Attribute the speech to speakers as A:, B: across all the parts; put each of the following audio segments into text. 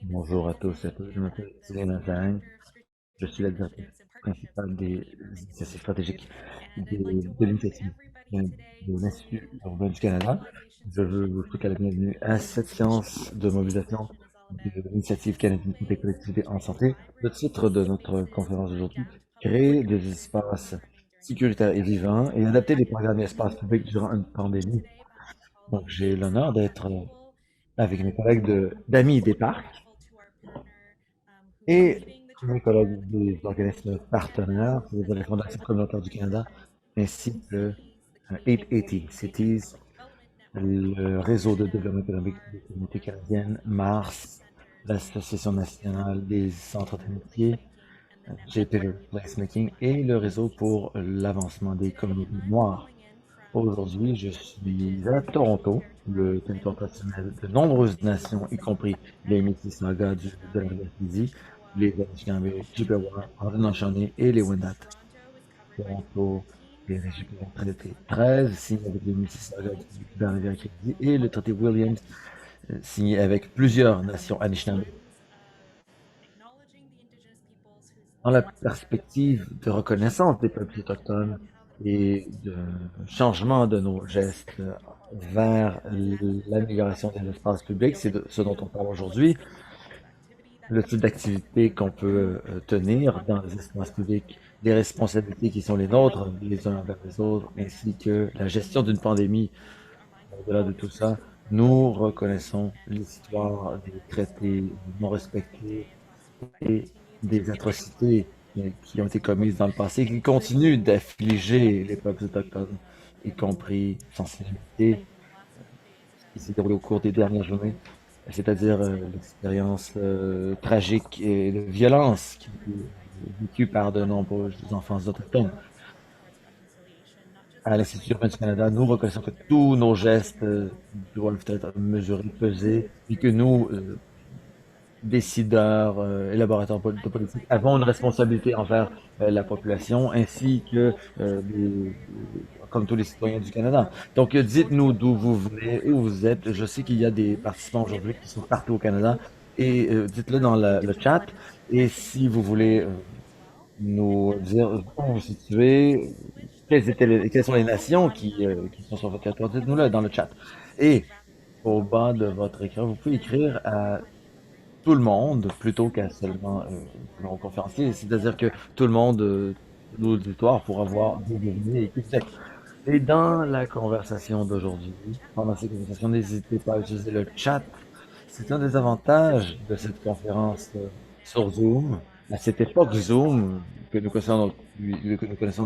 A: Bonjour à tous et à toutes, je m'appelle Céline Zhang, je suis la directrice principale des initiatives stratégiques de l'initiative de l'Institut urbain du Canada. Je veux vous souhaiter la bienvenue à cette séance de mobilisation de l'initiative canadienne des collectivités en santé. Le titre de notre conférence d'aujourd'hui, créer des espaces sécuritaires et vivants et adapter les programmes et espaces publics durant une pandémie. Donc j'ai l'honneur d'être avec mes collègues d'Amis des Parcs et mes collègues des organismes partenaires, c'est-à-dire la Fondation communautaire du Canada, ainsi que 880 Cities, le réseau de développement économique des communautés canadiennes, MARS, l'Association nationale des centres d'amitié, JP Placemaking et le réseau pour l'avancement des communautés noires. Aujourd'hui, je suis à Toronto, le territoire traditionnel de nombreuses nations, y compris les Mississauga de la Gaspésie, les Anishinaabe, Chippewa, Haudenosaunee et les Wendat. Toronto est régi par le traité 13, signé avec les Mississauga de la Gaspésie, et le traité Williams, signé avec plusieurs nations Anishinaabe. Dans la perspective de reconnaissance des peuples autochtones et de changement de nos gestes vers l'amélioration des espaces publics, c'est de ce dont on parle aujourd'hui, le type d'activité qu'on peut tenir dans les espaces publics, les responsabilités qui sont les nôtres, les uns envers les autres, ainsi que la gestion d'une pandémie. Au-delà de tout ça, nous reconnaissons l'histoire des traités non respectés et des atrocités qui ont été commises dans le passé, qui continuent d'affliger les peuples autochtones, y compris sensibilité, qui s'est déroulé au cours des dernières journées, c'est-à-dire l'expérience tragique et de violence qui a été vécue par de nombreux enfants autochtones. À l'Institut urbain du Canada, nous reconnaissons que tous nos gestes doivent être mesurés, pesés, et que nous, décideurs, élaborateurs de politique, avons une responsabilité envers la population ainsi que comme tous les citoyens du Canada. Donc, dites-nous d'où vous venez, où vous êtes. Je sais qu'il y a des participants aujourd'hui qui sont partout au Canada et dites-le dans le chat. Et si vous voulez nous dire où vous vous situez, quelles sont les nations qui sont sur votre territoire, dites-nous-le dans le chat. Et au bas de votre écran, vous pouvez écrire à tout le monde plutôt qu'à seulement nos conférenciers. C'est-à-dire que tout le monde, l'auditoire, pour avoir des devenus et qui fait. Et dans la conversation d'aujourd'hui, pendant ces conversations, n'hésitez pas à utiliser le chat. C'est un des avantages de cette conférence sur Zoom. À cette époque Zoom que nous connaissons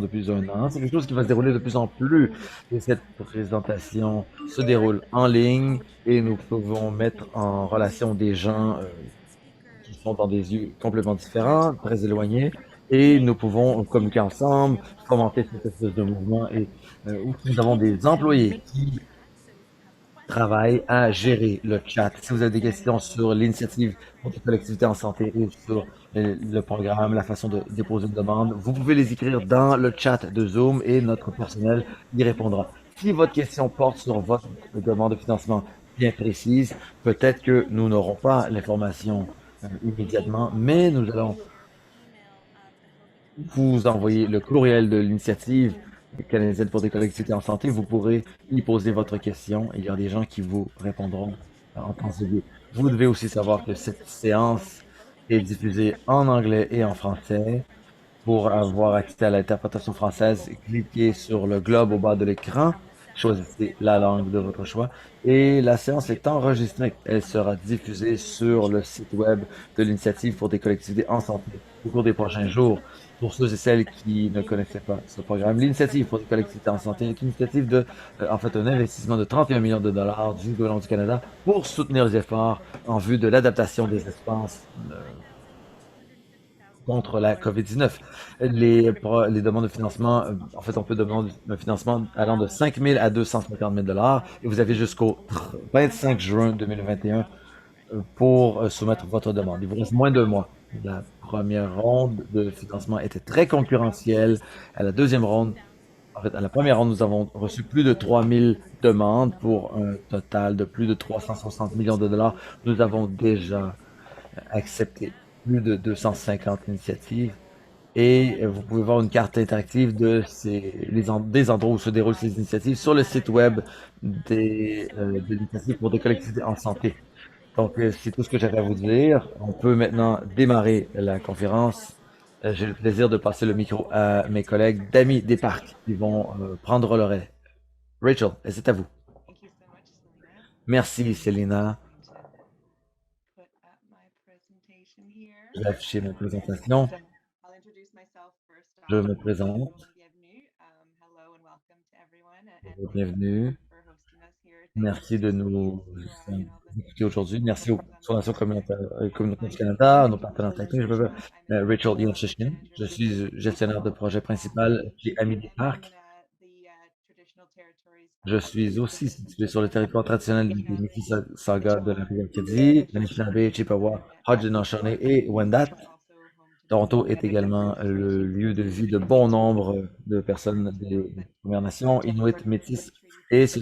A: depuis un an, c'est quelque chose qui va se dérouler de plus en plus. Et cette présentation se déroule en ligne et nous pouvons mettre en relation des gens qui sont dans des lieux complètement différents, très éloignés, et nous pouvons communiquer ensemble, fomenter cette espèce de mouvement et où nous avons des employés qui travaillent à gérer le chat. Si vous avez des questions sur l'initiative pour les collectivités en santé ou sur le programme, la façon de déposer une demande, vous pouvez les écrire dans le chat de Zoom et notre personnel y répondra. Si votre question porte sur votre demande de financement bien précise, peut-être que nous n'aurons pas l'information immédiatement, mais nous allons vous envoyer le courriel de l'initiative canadienne pour des collectivités en santé. Vous pourrez y poser votre question et il y a des gens qui vous répondront en temps et lieu. Vous devez aussi savoir que cette séance est diffusée en anglais et en français. Pour avoir accès à l'interprétation française, cliquez sur le globe au bas de l'écran, choisissez la langue de votre choix et la séance est enregistrée. Elle sera diffusée sur le site web de l'initiative pour des collectivités en santé au cours des prochains jours. Pour ceux et celles qui ne connaissaient pas ce programme, l'initiative pour des collectivités en santé est une initiative en fait, un investissement de 31 millions de dollars du gouvernement du Canada pour soutenir les efforts en vue de l'adaptation des espaces contre la COVID-19. Les demandes de financement, en fait, on peut demander un financement allant de 5 000 à 250 000 dollars et vous avez jusqu'au 25 juin 2021 pour soumettre votre demande. Il vous reste moins de 2 mois. La première ronde de financement était très concurrentielle. À la deuxième ronde, en fait, à la première ronde, nous avons reçu plus de 3 000 demandes pour un total de plus de 360 millions de dollars. Nous avons déjà accepté plus de 250 initiatives et vous pouvez voir une carte interactive des endroits où se déroulent ces initiatives sur le site web de l'initiative pour des collectivités en santé. Donc, c'est tout ce que j'avais à vous dire. On peut maintenant démarrer la conférence. J'ai le plaisir de passer le micro à mes collègues d'amis des parcs qui vont prendre le relais. Rachel, c'est à vous. Merci, Selena. Je vais afficher ma présentation. Je me présente. Bienvenue. Merci de nous écouter aujourd'hui. Merci aux Fondations communautaires du Canada, à nos partenaires techniques. Je m'appelle Rachel Ian-Shishkin. Je suis gestionnaire de projet principal chez Amis des Parcs. Je suis aussi situé sur le territoire traditionnel des Mississauga de la Rivière-Acadie, Anishinaabe, Chippewa, Haudenosaunee et Wendat. Toronto est également le lieu de vie de bon nombre de personnes des Premières Nations, Inuits, Métis, et ce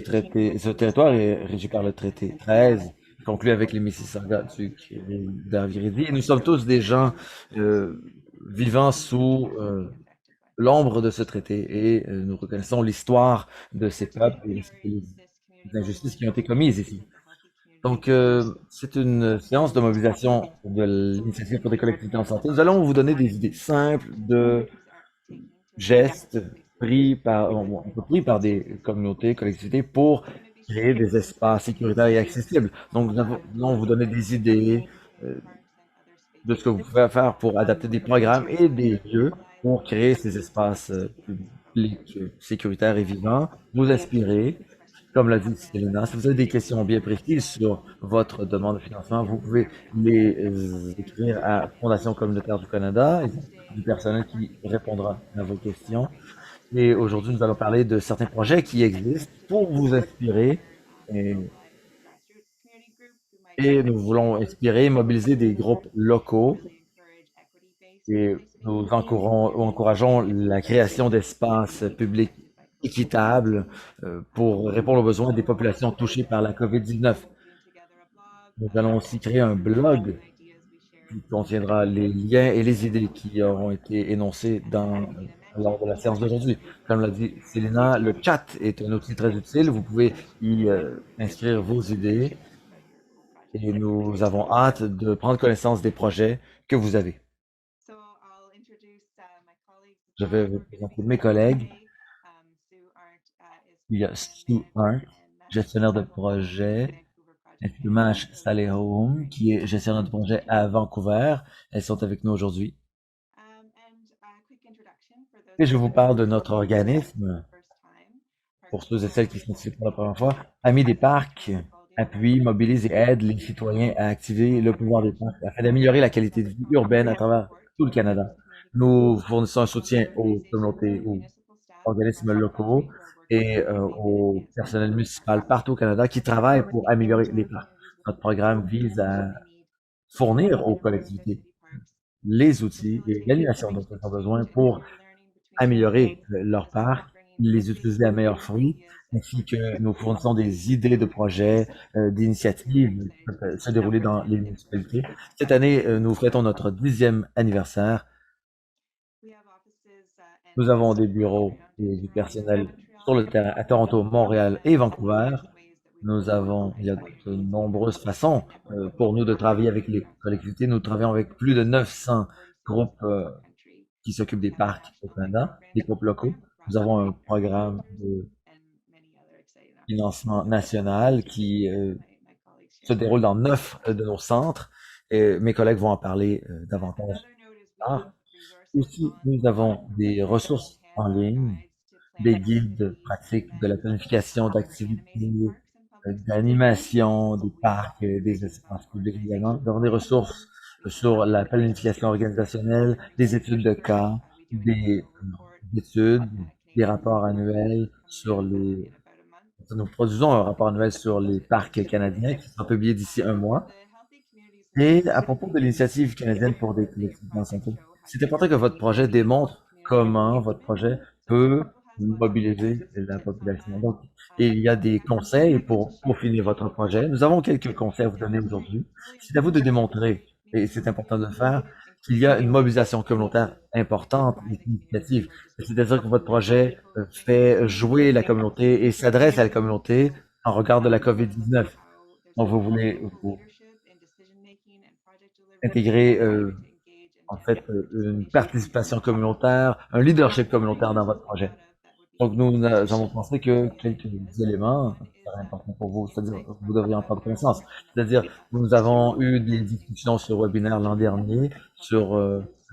A: territoire est régi par le traité 13, conclu avec les Mississauga de la Rivière-Acadie. Et nous sommes tous des gens vivant sous l'ombre de ce traité et nous reconnaissons l'histoire de ces peuples et les injustices qui ont été commises ici. Donc, c'est une séance de mobilisation de l'initiative pour des collectivités en santé. Nous allons vous donner des idées simples de gestes pris par des communautés, collectivités pour créer des espaces sécuritaires et accessibles. Donc, nous allons vous donner des idées de ce que vous pouvez faire pour adapter des programmes et des lieux pour créer ces espaces publics sécuritaires et vivants, vous inspirer. Comme l'a dit Selena, si vous avez des questions bien précises sur votre demande de financement, vous pouvez les écrire à Fondation communautaire du Canada. Il y a du personnel qui répondra à vos questions. Et aujourd'hui, nous allons parler de certains projets qui existent pour vous inspirer. Et nous voulons inspirer, mobiliser des groupes locaux et nous encourageons la création d'espaces publics équitables pour répondre aux besoins des populations touchées par la COVID-19. Nous allons aussi créer un blog qui contiendra les liens et les idées qui auront été énoncées lors de la séance d'aujourd'hui. Comme l'a dit Selena, le chat est un outil très utile. Vous pouvez y inscrire vos idées et nous avons hâte de prendre connaissance des projets que vous avez. Je vais vous présenter mes collègues. Il y a Sue Hart, gestionnaire de projet, ainsi que Mash Salehoum, qui est gestionnaire de projet à Vancouver. Elles sont avec nous aujourd'hui. Et je vous parle de notre organisme, pour ceux et celles qui sont ici pour la première fois. Amis des parcs appuie, mobilise et aide les citoyens à activer le pouvoir des parcs afin d'améliorer la qualité de vie urbaine à travers tout le Canada. Nous fournissons un soutien aux communautés, aux organismes locaux et au personnel municipal partout au Canada qui travaillent pour améliorer les parcs. Notre programme vise à fournir aux collectivités les outils et l'animation dont elles ont besoin pour améliorer leurs parcs, les utiliser à meilleur fruit, ainsi que nous fournissons des idées de projets, d'initiatives qui peuvent se dérouler dans les municipalités. Cette année, nous fêtons notre 10e anniversaire. Nous avons des bureaux et du personnel sur le terrain à Toronto, Montréal et Vancouver. Il y a de nombreuses façons pour nous de travailler avec les collectivités. Nous travaillons avec plus de 900 groupes qui s'occupent des parcs au Canada, des groupes locaux. Nous avons un programme de financement national qui se déroule dans 9 de nos centres. Et mes collègues vont en parler davantage plus tard. Aussi, nous avons des ressources en ligne, des guides pratiques de la planification d'activités, d'animation, des parcs, des espaces publics également. Nous avons des ressources sur la planification organisationnelle, des études de cas, des études, des rapports annuels sur les... Nous produisons un rapport annuel sur les parcs canadiens qui sera publié d'ici un mois. Et à propos de l'initiative canadienne pour des collectivités en santé, c'est important que votre projet démontre comment votre projet peut mobiliser la population. Donc, il y a des conseils pour peaufiner votre projet. Nous avons quelques conseils à vous donner aujourd'hui. C'est à vous de démontrer et c'est important de le faire, qu'il y a une mobilisation communautaire importante et significative. C'est-à-dire que votre projet fait jouer la communauté et s'adresse à la communauté en regard de la COVID-19. Donc, vous voulez vous intégrer en fait une participation communautaire, un leadership communautaire dans votre projet. Donc, nous avons pensé que quelques éléments seraient importants pour vous, c'est-à-dire vous devriez en prendre connaissance. C'est-à-dire, nous avons eu des discussions sur le webinaire l'an dernier sur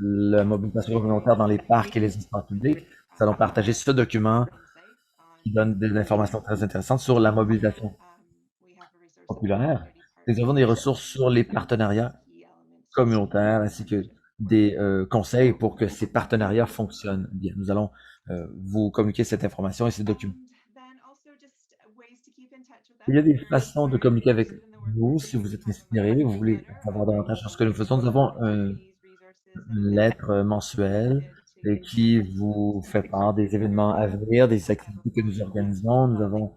A: la mobilisation communautaire dans les parcs et les espaces publics. Nous allons partager ce document qui donne des informations très intéressantes sur la mobilisation populaire. Nous avons des ressources sur les partenariats communautaires ainsi que des conseils pour que ces partenariats fonctionnent bien. Nous allons vous communiquer cette information et ces documents. Il y a des façons de communiquer avec nous si vous êtes inspiré, vous voulez savoir davantage sur ce que nous faisons. Nous avons une lettre mensuelle qui vous fait part des événements à venir, des activités que nous organisons. Nous avons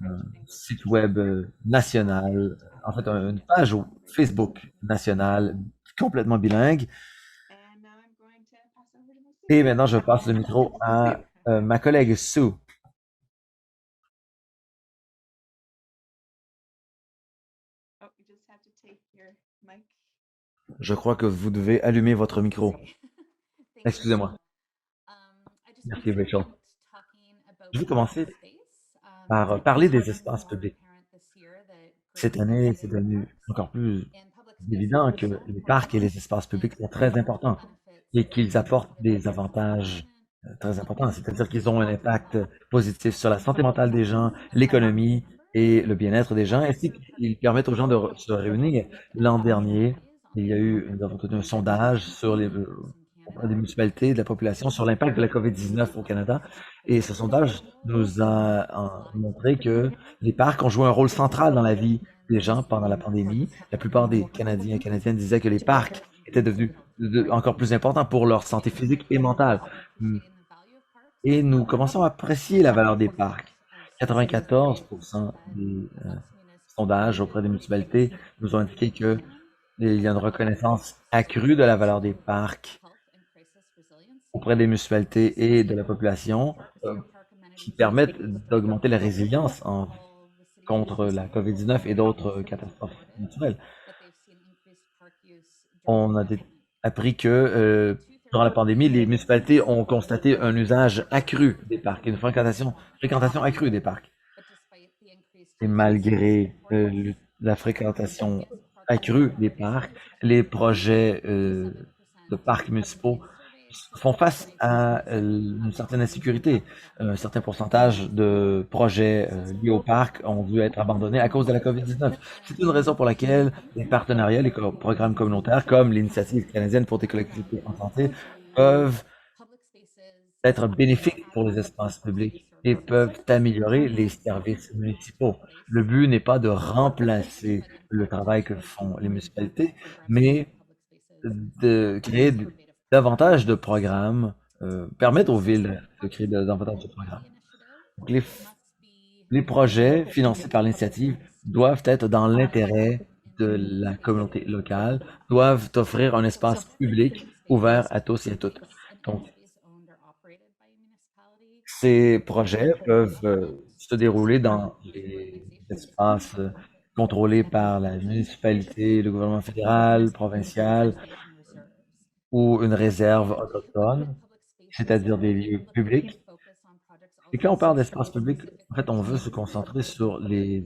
A: un site web national, en fait une page Facebook nationale complètement bilingue. Et maintenant, je passe le micro à ma collègue Sue. Je crois que vous devez allumer votre micro. Excusez-moi. Merci, Rachel. Je vais commencer par parler des espaces publics. Cette année, c'est devenu encore plus évident que les parcs et les espaces publics sont très importants et qu'ils apportent des avantages très importants. C'est-à-dire qu'ils ont un impact positif sur la santé mentale des gens, l'économie et le bien-être des gens, ainsi qu'ils permettent aux gens de se réunir. L'an dernier, nous avons tenu un sondage sur auprès des municipalités, de la population, sur l'impact de la COVID-19 au Canada. Et ce sondage nous a montré que les parcs ont joué un rôle central dans la vie des gens pendant la pandémie. La plupart des Canadiens et Canadiennes disaient que les parcs étaient devenus encore plus importants pour leur santé physique et mentale. Et nous commençons à apprécier la valeur des parcs. 94% des sondages auprès des municipalités nous ont indiqué que il y a une reconnaissance accrue de la valeur des parcs auprès des municipalités et de la population qui permettent d'augmenter la résilience contre la COVID-19 et d'autres catastrophes naturelles. On a appris que durant la pandémie, les municipalités ont constaté un usage accru des parcs, une fréquentation accrue des parcs. Et malgré la fréquentation accrue des parcs, les projets de parcs municipaux font face à une certaine insécurité. Un certain pourcentage de projets liés au parc ont dû être abandonnés à cause de la COVID-19. C'est une raison pour laquelle les partenariats, les programmes communautaires comme l'Initiative canadienne pour des collectivités en santé peuvent être bénéfiques pour les espaces publics et peuvent améliorer les services municipaux. Le but n'est pas de remplacer le travail que font les municipalités, mais de créer davantage de programmes, permettre aux villes de créer davantage de programmes. Donc, les projets financés par l'initiative doivent être dans l'intérêt de la communauté locale, doivent offrir un espace public ouvert à tous et à toutes. Donc, ces projets peuvent se dérouler dans les espaces contrôlés par la municipalité, le gouvernement fédéral, provincial ou une réserve autochtone, c'est-à-dire des lieux publics. Et quand on parle d'espace public, en fait, on veut se concentrer sur les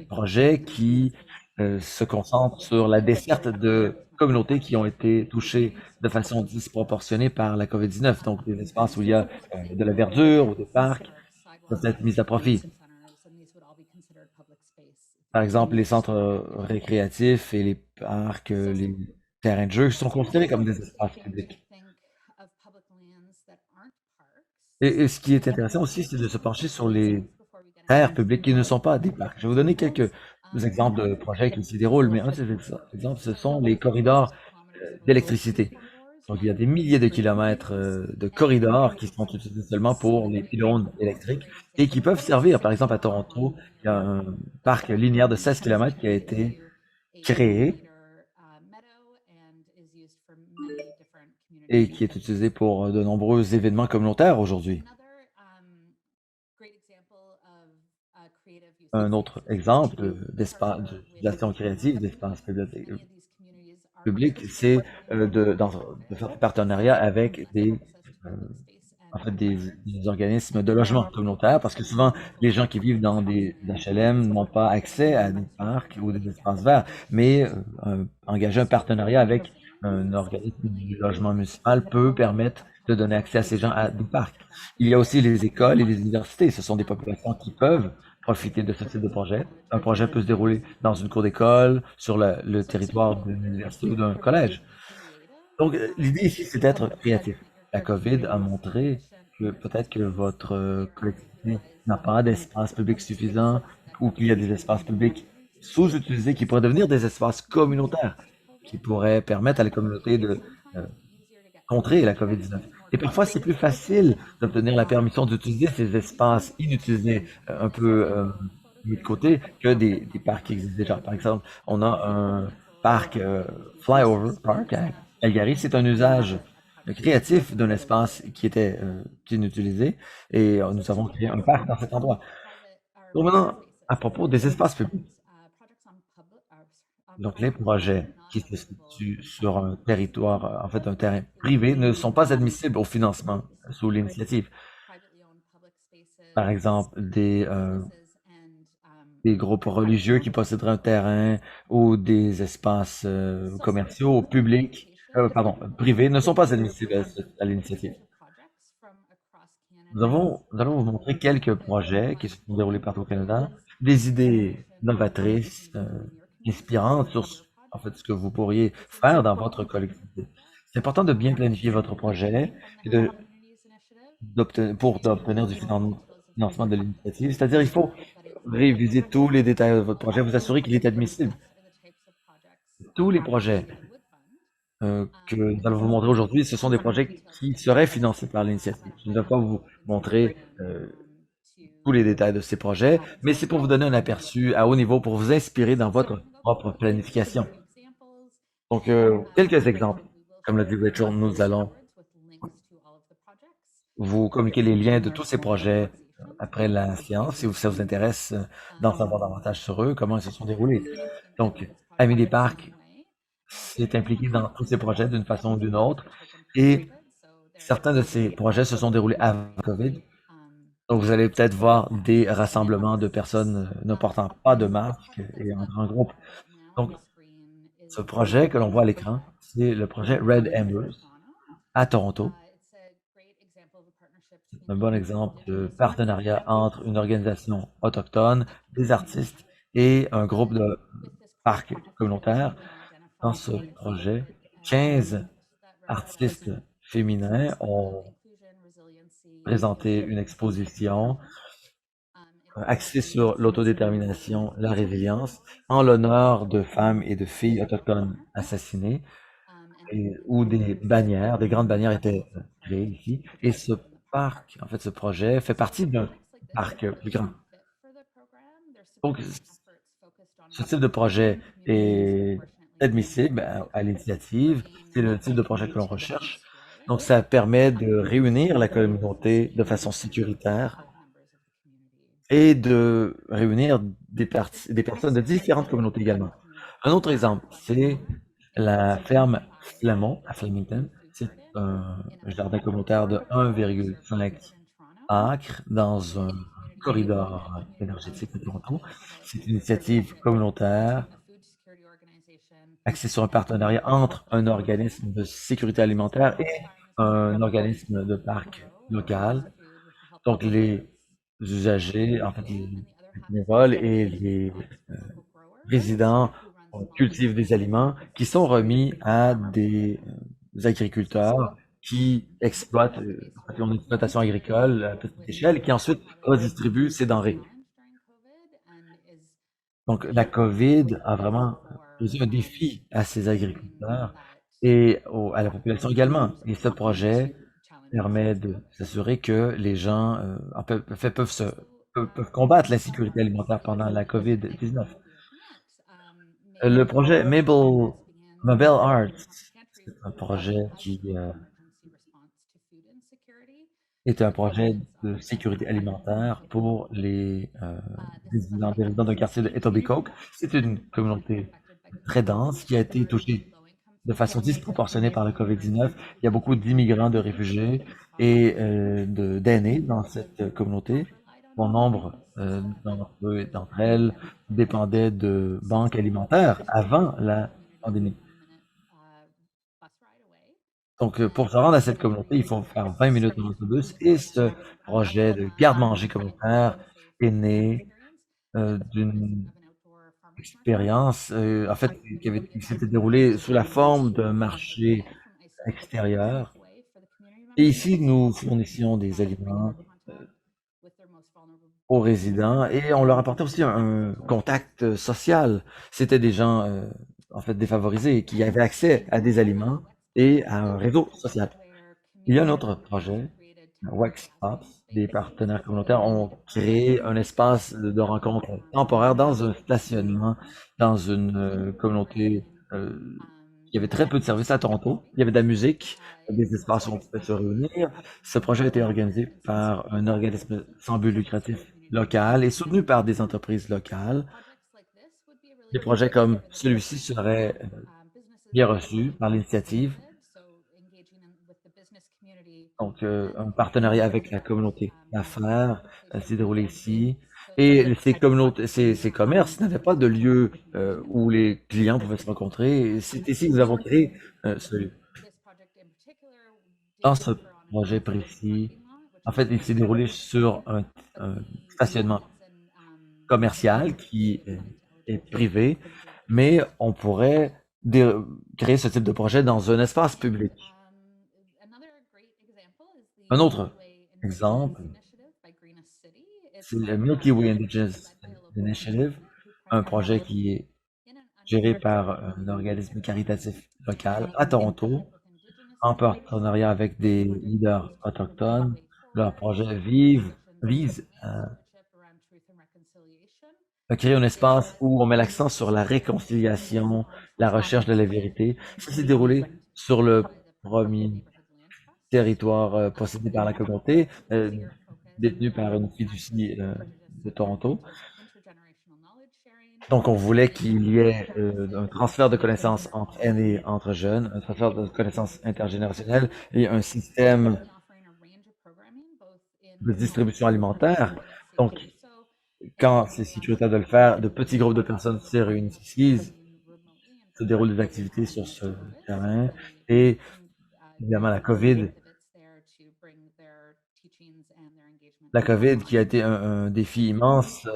A: projets qui se concentrent sur la desserte de communautés qui ont été touchées de façon disproportionnée par la COVID-19. Donc, des espaces où il y a de la verdure ou des parcs peuvent être mis à profit. Par exemple, les centres récréatifs et les parcs, les terrains de jeu sont considérés comme des espaces publics. Et ce qui est intéressant aussi, c'est de se pencher sur les terres publiques qui ne sont pas des parcs. Je vais vous donner quelques exemples de projets qui s'y déroulent, mais un de ces exemples, ce sont les corridors d'électricité. Donc, il y a des milliers de kilomètres de corridors qui sont utilisés seulement pour les pylônes électriques et qui peuvent servir. Par exemple, à Toronto, il y a un parc linéaire de 16 kilomètres qui a été créé et qui est utilisé pour de nombreux événements communautaires aujourd'hui. Un autre exemple d'espace d'utilisation créative d'espace public, c'est de faire des partenariats avec euh, en fait, des organismes de logement communautaire, parce que souvent, les gens qui vivent dans des HLM n'ont pas accès à des parcs ou des espaces verts, mais engager un partenariat avec un organisme du logement municipal peut permettre de donner accès à ces gens à des parcs. Il y a aussi les écoles et les universités. Ce sont des populations qui peuvent profiter de ce type de projet. Un projet peut se dérouler dans une cour d'école, sur le territoire d'une université ou d'un collège. Donc, l'idée ici, c'est d'être créatif. La COVID a montré que peut-être que votre collectivité n'a pas d'espace public suffisant ou qu'il y a des espaces publics sous-utilisés qui pourraient devenir des espaces communautaires, qui pourraient permettre à la communauté de euh, contrer la COVID-19. Et parfois, c'est plus facile d'obtenir la permission d'utiliser ces espaces inutilisés, un peu mis de côté, que des parcs qui existent déjà. Par exemple, on a un parc Flyover Park à Calgary. C'est un usage créatif d'un espace qui était inutilisé et nous avons créé un parc dans cet endroit. Donc maintenant, à propos des espaces publics. Donc, les projets qui se situent sur un territoire, en fait, un terrain privé, ne sont pas admissibles au financement sous l'initiative. Par exemple, des groupes religieux qui posséderaient un terrain ou des espaces commerciaux publics, pardon, privés, ne sont pas admissibles à l'initiative. Nous allons vous montrer quelques projets qui se sont déroulés partout au Canada, des idées novatrices, inspirantes sur en fait, ce que vous pourriez faire dans votre collectivité. C'est important de bien planifier votre projet et pour d'obtenir du financement de l'initiative. C'est-à-dire, il faut réviser tous les détails de votre projet, vous assurer qu'il est admissible. Tous les projets que nous allons vous montrer aujourd'hui, ce sont des projets qui seraient financés par l'initiative. Je ne vais pas vous montrer tous les détails de ces projets, mais c'est pour vous donner un aperçu à haut niveau, pour vous inspirer dans votre propre planification. Donc, quelques exemples. Comme l'a dit Rachel, nous allons vous communiquer les liens de tous ces projets après la séance, si ça vous intéresse d'en savoir davantage sur eux, comment ils se sont déroulés. Donc, Amis des Parcs s'est impliqué dans tous ces projets d'une façon ou d'une autre, et certains de ces projets se sont déroulés avant COVID. Donc, vous allez peut-être voir des rassemblements de personnes ne portant pas de masque et en grand groupe. Donc, ce projet que l'on voit à l'écran, c'est le projet Red Embers à Toronto. C'est un bon exemple de partenariat entre une organisation autochtone, des artistes et un groupe de parcs communautaires. Dans ce projet, 15 artistes féminins ont présenté une exposition axée sur l'autodétermination, la résilience, en l'honneur de femmes et de filles autochtones assassinées, où des bannières, des grandes bannières étaient créées ici. Et ce parc, en fait, ce projet fait partie d'un parc plus grand. Donc, ce type de projet est admissible à l'initiative. C'est le type de projet que l'on recherche. Donc, ça permet de réunir la communauté de façon sécuritaire et de réunir des personnes de différentes communautés également. Un autre exemple, c'est la ferme Flamont à Flemington. C'est un jardin communautaire de 1,5 acres dans un corridor énergétique de Toronto. C'est une initiative communautaire axée sur un partenariat entre un organisme de sécurité alimentaire et un organisme de parc local. Donc, les usagers, en fait, les bénévoles et les résidents cultivent des aliments qui sont remis à des agriculteurs qui exploitent, en fait, une exploitation agricole à petite échelle et qui ensuite redistribuent ces denrées. Donc, la COVID a vraiment posé un défi à ces agriculteurs et à la population également. Et ce projet permet de s'assurer que les gens peuvent combattre l'insécurité alimentaire pendant la COVID-19. Le projet Mabel Arts, c'est un projet qui est un projet de sécurité alimentaire pour les des résidents d'un quartier de Etobicoke. C'est une communauté très dense qui a été touchée de façon disproportionnée par le COVID-19. Il y a beaucoup d'immigrants, de réfugiés et d'aînés dans cette communauté. Bon nombre d'entre eux et d'entre elles dépendaient de banques alimentaires avant la pandémie. Donc, pour se rendre à cette communauté, il faut faire 20 minutes en autobus et ce projet de garde-manger communautaire est né d'une expérience, en fait, qui s'était déroulée sous la forme d'un marché extérieur. Et ici, nous fournissions des aliments aux résidents et on leur apportait aussi un contact social. C'était des gens, en fait, défavorisés qui avaient accès à des aliments et à un réseau social. Il y a un autre projet, Wax Pops. Des partenaires communautaires ont créé un espace de rencontre temporaire dans un stationnement, dans une communauté il y avait très peu de services à Toronto. Il y avait de la musique, des espaces où on pouvait se réunir. Ce projet a été organisé par un organisme sans but lucratif local et soutenu par des entreprises locales. Des projets comme celui-ci seraient bien reçus par l'initiative. Donc, un partenariat avec la communauté d'affaires s'est déroulé ici. Et ces communautés, ces commerces n'avaient pas de lieu où les clients pouvaient se rencontrer. Et c'est ici que nous avons créé ce lieu. Dans ce projet précis, en fait, il s'est déroulé sur un stationnement commercial qui est privé, mais on pourrait créer ce type de projet dans un espace public. Un autre exemple, c'est le Milky Way Indigenous Initiative, un projet qui est géré par un organisme caritatif local à Toronto, en partenariat avec des leaders autochtones. Leur projet vise à créer un espace où on met l'accent sur la réconciliation, la recherche de la vérité. Ça s'est déroulé sur le premier territoire possédé par la communauté, détenu par une fiducie de Toronto. Donc, on voulait qu'il y ait un transfert de connaissances entre aînés, entre jeunes, un transfert de connaissances intergénérationnelles et un système de distribution alimentaire. Donc, quand c'est sécuritaire de le faire, de petits groupes de personnes se réunissent ici, se déroulent des activités sur ce terrain. Et évidemment, la COVID qui a été un défi immense.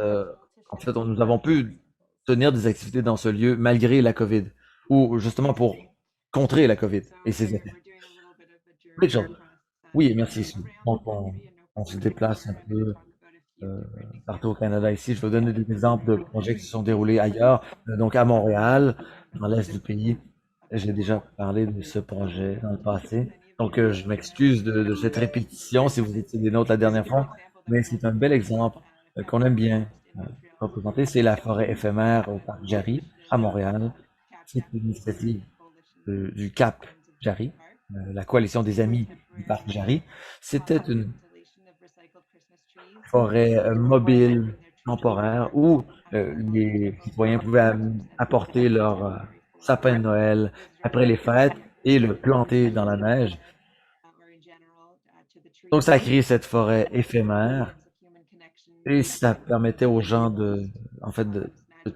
A: En fait, nous avons pu tenir des activités dans ce lieu malgré la COVID, ou justement pour contrer la COVID et ses effets. Rachel, oui, merci. Donc, on se déplace un peu partout au Canada ici. Je vais vous donner des exemples de projets qui se sont déroulés ailleurs. Donc, à Montréal, dans l'est du pays, j'ai déjà parlé de ce projet dans le passé. Donc, je m'excuse de cette répétition si vous étiez des nôtres la dernière fois, mais c'est un bel exemple qu'on aime bien représenter. C'est la forêt éphémère au parc Jarry, à Montréal. C'est une initiative du Cap Jarry, la coalition des amis du parc Jarry. C'était une forêt mobile, temporaire, où les citoyens pouvaient apporter leur sapin de Noël après les fêtes et le planter dans la neige. Donc ça a créé cette forêt éphémère et ça permettait aux gens en fait, de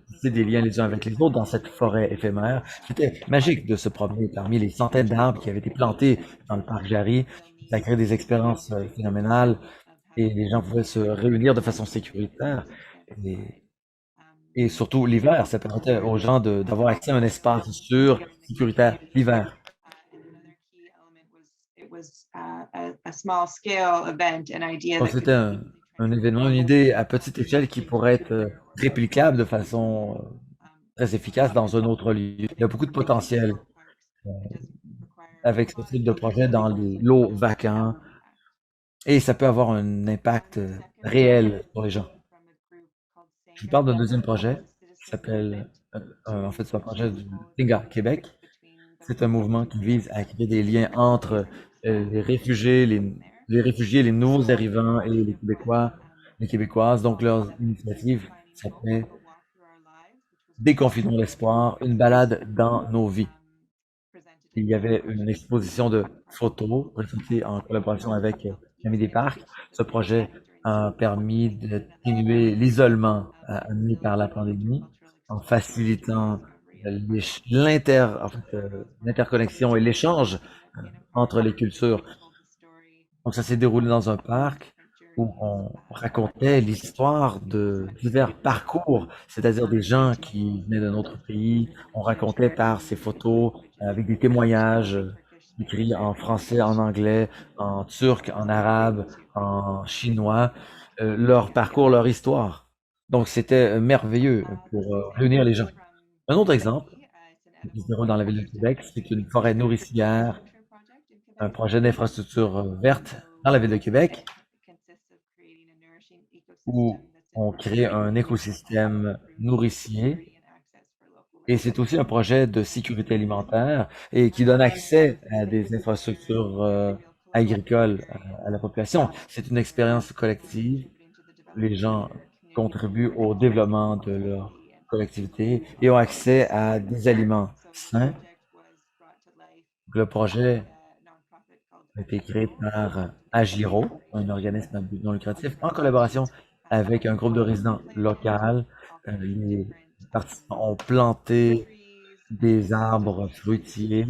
A: tisser des liens les uns avec les autres dans cette forêt éphémère. C'était magique de se promener parmi les centaines d'arbres qui avaient été plantés dans le parc Jarry. Ça a créé des expériences phénoménales et les gens pouvaient se réunir de façon sécuritaire. Et, et surtout l'hiver, ça permettait aux gens d'avoir accès à un espace sûr, sécuritaire l'hiver. Donc c'était un événement, une idée à petite échelle qui pourrait être réplicable de façon très efficace dans un autre lieu. Il y a beaucoup de potentiel avec ce type de projet dans les lots vacants et ça peut avoir un impact réel sur les gens. Je vous parle d'un deuxième projet qui s'appelle, en fait, c'est un projet du Tinga Québec. C'est un mouvement qui vise à créer des liens entre les réfugiés, les réfugiés, les nouveaux arrivants et les Québécois, les Québécoises. Donc, leur initiative s'appelait Déconfinons l'espoir, une balade dans nos vies. Il y avait une exposition de photos présentée en collaboration avec l'Ami des Parcs. Ce projet a permis d'atténuer l'isolement amené par la pandémie en facilitant en fait, l'interconnexion et l'échange entre les cultures. Donc, ça s'est déroulé dans un parc où on racontait l'histoire de divers parcours, c'est-à-dire des gens qui venaient d'un autre pays. On racontait par ces photos avec des témoignages écrits en français, en anglais, en turc, en arabe, en chinois, leur parcours, leur histoire. Donc, c'était merveilleux pour réunir les gens. Un autre exemple qui se déroule dans la ville de Québec, c'est une forêt nourricière, un projet d'infrastructure verte dans la ville de Québec où on crée un écosystème nourricier et c'est aussi un projet de sécurité alimentaire et qui donne accès à des infrastructures agricoles à la population. C'est une expérience collective. Les gens contribuent au développement de leur collectivité et ont accès à des aliments sains. Le projet a été créé par Agiro, un organisme à but non lucratif, en collaboration avec un groupe de résidents local. Les participants ont planté des arbres fruitiers,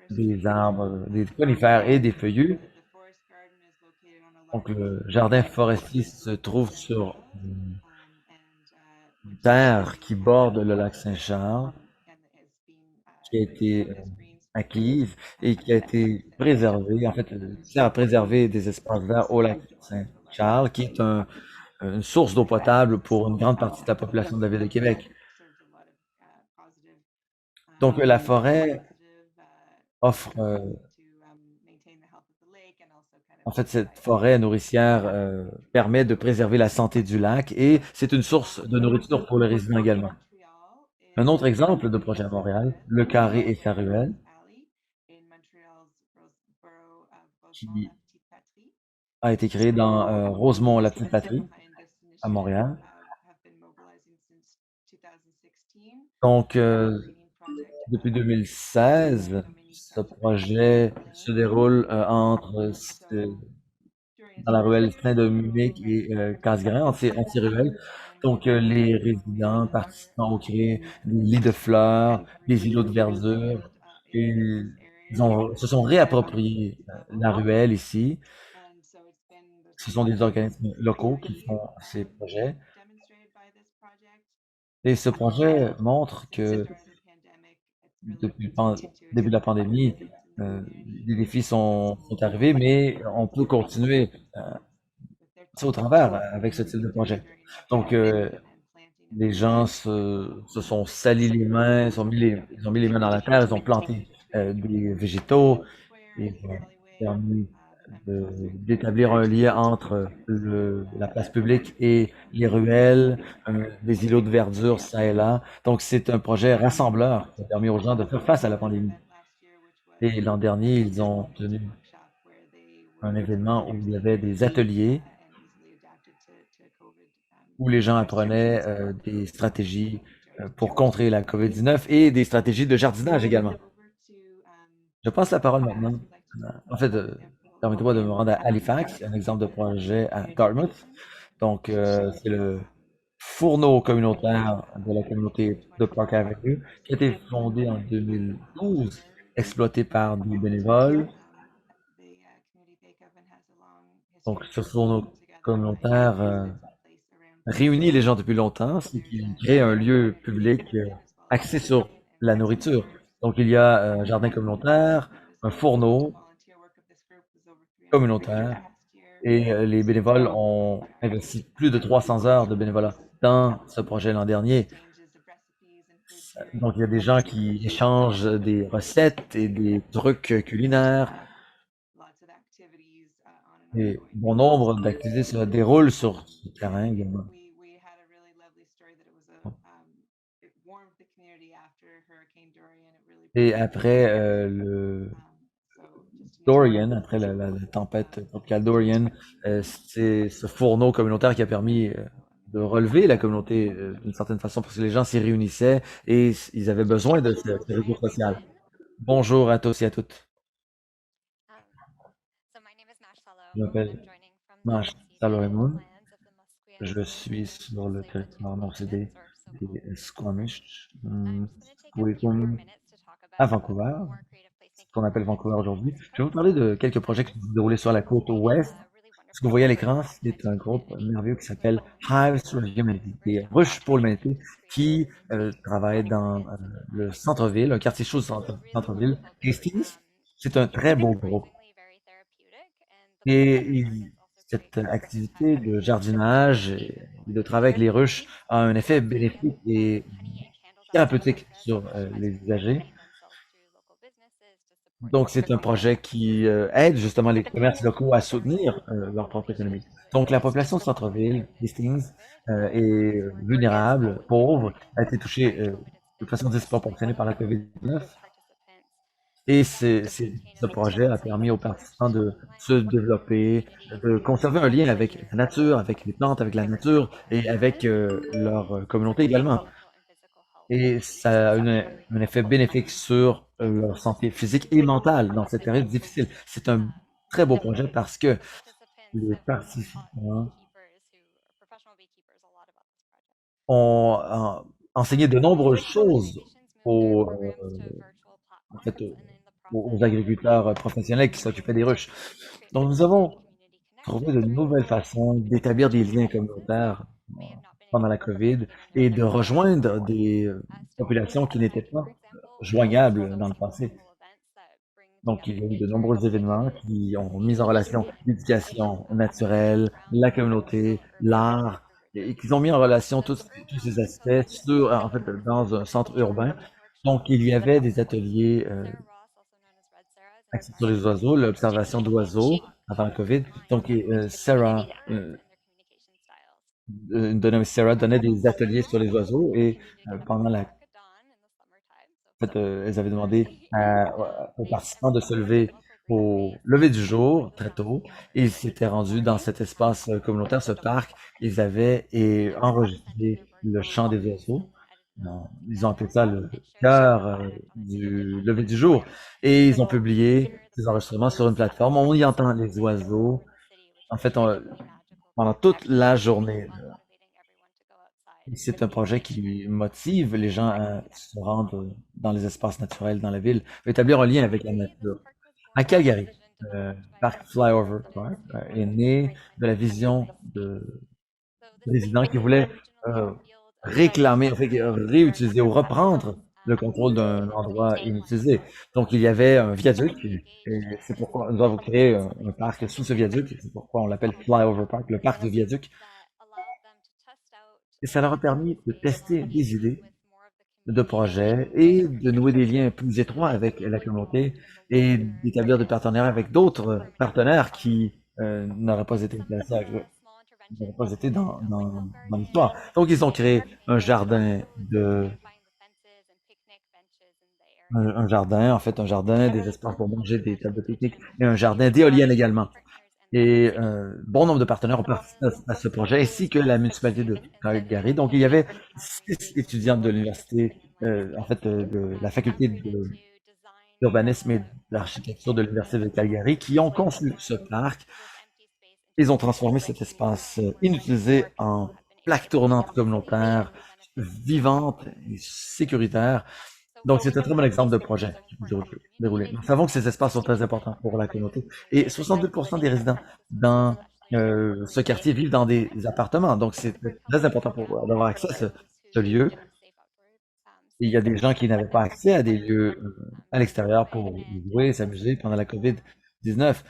A: des arbres, des conifères et des feuillus. Donc, le jardin forestier se trouve sur une terre qui borde le lac Saint-Charles, qui a été acquise et qui a été préservée, en fait, sert à préserver des espaces verts au lac Saint-Charles, qui est une source d'eau potable pour une grande partie de la population de la ville de Québec. Donc, la forêt offre, en fait, cette forêt nourricière permet de préserver la santé du lac et c'est une source de nourriture pour les résidents également. Un autre exemple de projet à Montréal, Le Carré et sa ruelle, qui a été créé dans Rosemont, la petite patrie, à Montréal. Donc, depuis 2016, ce projet se déroule dans la ruelle Saint-Dominique et Casgrain, anti-ruelle. Donc, les résidents, participants ont créé des lits de fleurs, des îlots de verdure, et se sont réappropriés la ruelle ici. Ce sont des organismes locaux qui font ces projets. Et ce projet montre que depuis début de la pandémie, les défis sont arrivés, mais on peut continuer au travers avec ce type de projet. Donc, les gens se sont salis les mains, ils ont mis les mains dans la terre, ils ont planté des végétaux et ils ont permis d'établir un lien entre la place publique et les ruelles, des îlots de verdure ça et là. Donc, c'est un projet rassembleur qui a permis aux gens de faire face à la pandémie. Et l'an dernier, ils ont tenu un événement où il y avait des ateliers où les gens apprenaient des stratégies pour contrer la COVID-19 et des stratégies de jardinage également. Je passe la parole maintenant. En fait, permettez-moi de me rendre à Halifax, un exemple de projet à Dartmouth. Donc, c'est le fourneau communautaire de la communauté de Park Avenue, qui a été fondé en 2012, exploité par des bénévoles. Donc, ce fourneau communautaire réunit les gens depuis longtemps, c'est qu'il crée un lieu public axé sur la nourriture. Donc, il y a un jardin communautaire, un fourneau communautaire, et les bénévoles ont investi plus de 300 heures de bénévolat dans ce projet l'an dernier. Donc, il y a des gens qui échangent des recettes et des trucs culinaires. Et bon nombre d'activités se déroulent sur ce terrain également. Et après Dorian, après la tempête tropicale Dorian, c'est ce fourneau communautaire qui a permis de relever la communauté d'une certaine façon parce que les gens s'y réunissaient et ils avaient besoin de ce réseau social. Bonjour à tous et à toutes.
B: Um, so my name is Mash
A: Je
B: Sallow, and
A: m'appelle
B: I'm joining from the
A: Marsh
B: unceded
A: Saloemon.
B: lands of the Musqueam,
A: Je suis
B: Squamish,
A: sur
B: and
A: le
B: Tsleil-Waututh
A: territoire nord-cédé
B: nations, or
A: des
B: so-called Nanisivik.
A: Squamish,
B: I'm just going to take a few more
A: Squamish,
B: minutes to talk
A: à
B: about a
A: Vancouver,
B: couple more creative
A: ce
B: placemaking
A: qu'on appelle
B: projects
A: Vancouver
B: that
A: aujourd'hui.
B: Artist
A: Je vais vous
B: Pose
A: parler de
B: has
A: quelques projets qui se
B: developed.
A: sont déroulés sur la côte
B: It's
A: ouest.
B: a really
A: Ce que vous
B: wonderful
A: voyez à
B: program
A: l'écran,
B: that
A: c'est
B: connects
A: un
B: the
A: groupe
B: community
A: merveilleux qui
B: to a
A: s'appelle
B: local
A: Hives
B: museum
A: for Humanity,
B: where
A: des
B: campus
A: ruches pour
B: educators,
A: l'humanité, qui
B: creators, and teachers
A: travaillent
B: can
A: dans
B: experience and
A: le
B: thrive.
A: centre-ville, un quartier chaud du
B: It's a really
A: centre-ville.
B: wonderful group.
A: Hastings, c'est un très
B: It's
A: beau groupe.
B: surprisingly very therapeutic, and the
A: Et
B: concept of gardens also
A: cette
B: creates space to test
A: activité de
B: creativity
A: jardinage
B: and
A: et de
B: influence.
A: travail avec les ruches a un effet
B: Including
A: bénéfique et
B: honey and candles outside
A: thérapeutique
B: interests,
A: sur
B: which has
A: les
B: been
A: usagers.
B: marketing themselves through local businesses to support
A: Donc, c'est un
B: tourism.
A: projet qui aide justement les
B: The
A: commerces
B: concept
A: locaux à
B: fosters
A: soutenir leur
B: local
A: propre économie.
B: relations with
A: Donc, la
B: host
A: population
B: communities
A: centre-ville,
B: during
A: Hastings,
B: COVID,
A: est
B: as
A: vulnérable,
B: well as
A: pauvre, a été touchée
B: during COVID. It's
A: de
B: been
A: façon disproportionnée par la
B: challenging for
A: COVID-19.
B: participants
A: Et
B: to maintain a
A: ce projet
B: social
A: a permis aux participants
B: connection
A: de se
B: online and
A: développer,
B: community
A: de conserver un lien avec la nature, avec les plantes, avec la nature et avec leur communauté
B: supporting
A: également.
B: mental and physical health
A: Et
B: activities
A: ça a
B: through
A: un effet bénéfique sur leur santé physique et mentale dans cette période difficile. C'est un très beau projet parce que
B: participants
A: les
B: have taught
A: participants
B: beekeepers who are professional beekeepers a lot about this project.
A: ont enseigné de nombreuses choses
B: Organizations move their
A: aux,
B: programs to virtual
A: en fait,
B: platforms, and in the
A: aux
B: process,
A: agriculteurs professionnels qui
B: creating
A: s'occupaient des ruches. Donc nous
B: creativity and
A: avons
B: community
A: trouvé
B: connection
A: de
B: through
A: nouvelles façons d'établir des
B: virtual
A: liens
B: audiences that
A: communautaires
B: may have not been
A: pendant
B: able
A: la
B: to meet
A: COVID
B: in
A: et
B: an
A: de
B: in-person
A: rejoindre
B: setting.
A: des populations qui
B: Stoneforge
A: n'étaient
B: Connect,
A: pas
B: for example, has
A: joignables
B: held
A: dans le
B: several
A: passé.
B: local events that bring
A: Donc, il
B: together
A: y a eu de
B: nature,
A: nombreux événements
B: business,
A: qui
B: and
A: ont mis en
B: community
A: relation l'éducation
B: to collaborate
A: naturelle,
B: around
A: la
B: a
A: communauté,
B: single urban
A: l'art, et
B: microregion.
A: qu'ils ont mis en relation
B: The
A: tous ces
B: program was
A: aspects
B: hosted
A: sur, en fait,
B: at
A: dans un centre
B: Nature
A: urbain.
B: Garden
A: Donc, il y
B: workshops.
A: avait des ateliers
B: Sarah Ross, also known as Red Sarah, is an
A: axés sur les
B: environmental
A: oiseaux,
B: scientist
A: l'observation d'oiseaux
B: who
A: avant le COVID.
B: combines
A: Donc,
B: observing
A: Sarah,
B: birds and their communication styles.
A: Sarah donnait des ateliers sur
B: Sarah
A: les
B: was
A: oiseaux et
B: lucky to get up
A: pendant
B: at
A: la
B: crack of dawn in the summertime, so
A: en fait, elles avaient demandé
B: early, and
A: aux
B: made
A: participants de se
B: everyone
A: lever
B: a local green
A: au
B: space
A: lever du
B: for
A: jour
B: the
A: très
B: sun to
A: tôt
B: beat on.
A: et ils s'étaient rendus dans cet espace communautaire, ce parc. Ils avaient et
B: Participants presented
A: enregistré
B: their bird
A: le chant des
B: photographs
A: oiseaux.
B: and edited them on
A: Ils ont
B: Canva
A: appelé ça le
B: and shared them
A: cœur
B: on a digital
A: du lever
B: platform.
A: du jour. Et ils ont publié
B: Together, the
A: ces enregistrements sur une
B: participants
A: plateforme. On y entend
B: explored
A: les
B: nature all
A: oiseaux.
B: over the city, which
A: En
B: made
A: fait,
B: it a truly magical
A: pendant toute la
B: experience
A: journée.
B: while motivating everyone to go outside and
A: C'est un
B: create
A: projet
B: nature.
A: qui motive les gens à se rendre dans les espaces naturels dans la ville, établir un lien avec la
B: Ultimately, this
A: nature.
B: park was
A: À
B: born from a
A: Calgary,
B: vision
A: le
B: developed by
A: parc
B: Artist Pose
A: Flyover Park
B: residents
A: est
B: who wanted to
A: né
B: raise
A: de
B: money
A: la
B: for public
A: vision
B: space.
A: de
B: So this
A: résidents
B: space
A: qui
B: was
A: voulaient
B: originally a
A: euh,
B: field of
A: réclamer, en fait, réutiliser ou
B: grass,
A: reprendre le contrôle d'un
B: and the
A: endroit
B: maintained
A: inutilisé.
B: landscape.
A: Donc il y avait un viaduc
B: We
A: et
B: engaged in
A: c'est
B: artist
A: pourquoi nous avons créé
B: participants to
A: un
B: place
A: parc sous ce
B: projects
A: viaduc. C'est pourquoi on l'appelle
B: on
A: Flyover
B: the
A: Park, le parc du
B: parks
A: viaduc.
B: that allowed them to test out
A: Et ça leur a
B: ideas for the
A: permis de
B: space while
A: tester des
B: engaging
A: idées
B: with more of the
A: de
B: community
A: projets
B: and
A: et de nouer des
B: residents.
A: liens plus étroits avec la
B: When
A: communauté
B: involved in the
A: et
B: larger
A: d'établir des partenariats avec d'autres
B: permanent
A: partenaires
B: project.
A: qui n'auraient pas été
B: Some of
A: intéressés
B: the small
A: n'auraient
B: interventions
A: pas été
B: included a windmill
A: dans
B: garden,
A: l'histoire. Donc ils ont créé un
B: planting
A: jardin
B: roads, beautifying the fences, and picnic benches in the area.
A: un jardin, en fait un jardin, des espaces
B: Artist
A: pour
B: helped
A: manger, des
B: design
A: tables
B: the
A: de pique-nique
B: kitchen,
A: et un jardin
B: with
A: d'éoliennes
B: community
A: également.
B: partners and
A: Et
B: locals.
A: bon nombre de partenaires ont
B: The
A: participé à ce projet,
B: program
A: ainsi que la municipalité de Calgary. Donc il y avait 6 étudiantes de l'université,
B: urbanism and
A: en
B: landscape
A: fait de la faculté
B: collaborated to design
A: d'urbanisme et
B: the
A: d'architecture de
B: kitchen
A: l'université de
B: to
A: Calgary, qui ont conçu ce
B: transform
A: parc.
B: this empty space into
A: Ils
B: a
A: ont transformé cet
B: space
A: espace
B: where
A: inutilisé
B: more
A: en
B: people have been able
A: plaque
B: to create
A: tournante
B: safely and
A: communautaire,
B: with benefits to
A: vivante
B: all.
A: et sécuritaire.
B: So
A: Donc,
B: we
A: c'est un très
B: know
A: bon
B: that
A: exemple
B: these
A: de
B: spaces
A: projet
B: are
A: qui s'est
B: important in
A: déroulé. Nous
B: communities,
A: savons que ces espaces sont très
B: but
A: importants pour la
B: residents
A: communauté.
B: include
A: Et
B: those
A: 62% des
B: living in
A: résidents
B: crisis was
A: dans
B: especially important.
A: ce quartier vivent dans des appartements. Donc, c'est
B: The park
A: très
B: also
A: important pour
B: programmed
A: d'avoir accès à
B: residents
A: ce
B: who
A: lieu.
B: needed safe outdoor
A: Et il y a des
B: spaces
A: gens qui n'avaient pas accès à des lieux à l'extérieur pour
B: and
A: jouer, s'amuser pendant la COVID-19.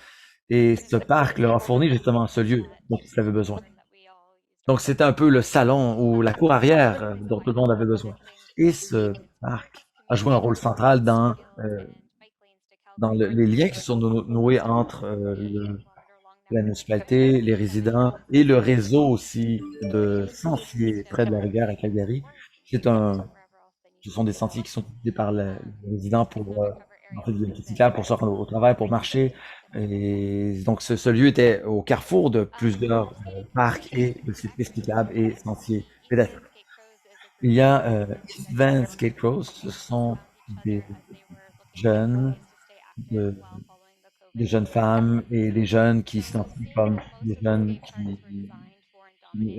A: Et ce parc leur a fourni justement ce lieu
B: that
A: dont ils avaient besoin.
B: something that we all used
A: Donc
B: ourselves.
A: c'était un peu le salon ou la cour arrière dont tout le monde avait besoin.
B: Connecting
A: Et ce parc a joué un rôle
B: communities
A: central
B: across Newfields and bike lanes to
A: dans
B: Calgary
A: les liens qui
B: with
A: sont noués entre
B: a 8 kilometer long
A: la
B: network of
A: municipalité, les
B: connecting
A: résidents et le réseau aussi de
B: communities
A: sentiers
B: to
A: près de la rivière à
B: Newfields
A: Calgary.
B: Park
A: C'est
B: and
A: un,
B: wherever else they
A: ce
B: needed
A: sont des
B: to
A: sentiers
B: go.
A: qui sont utilisés par les résidents
B: This
A: pour
B: undercover
A: en fait, des pistes cyclables pour se rendre au travail, pour marcher. Et donc, ce lieu était au carrefour de plusieurs parcs et de ces pistes cyclables et sentiers pédestres. Il y a East Van Scarecrows, ce sont des jeunes, de- des jeunes femmes et des jeunes qui s'identifient comme des jeunes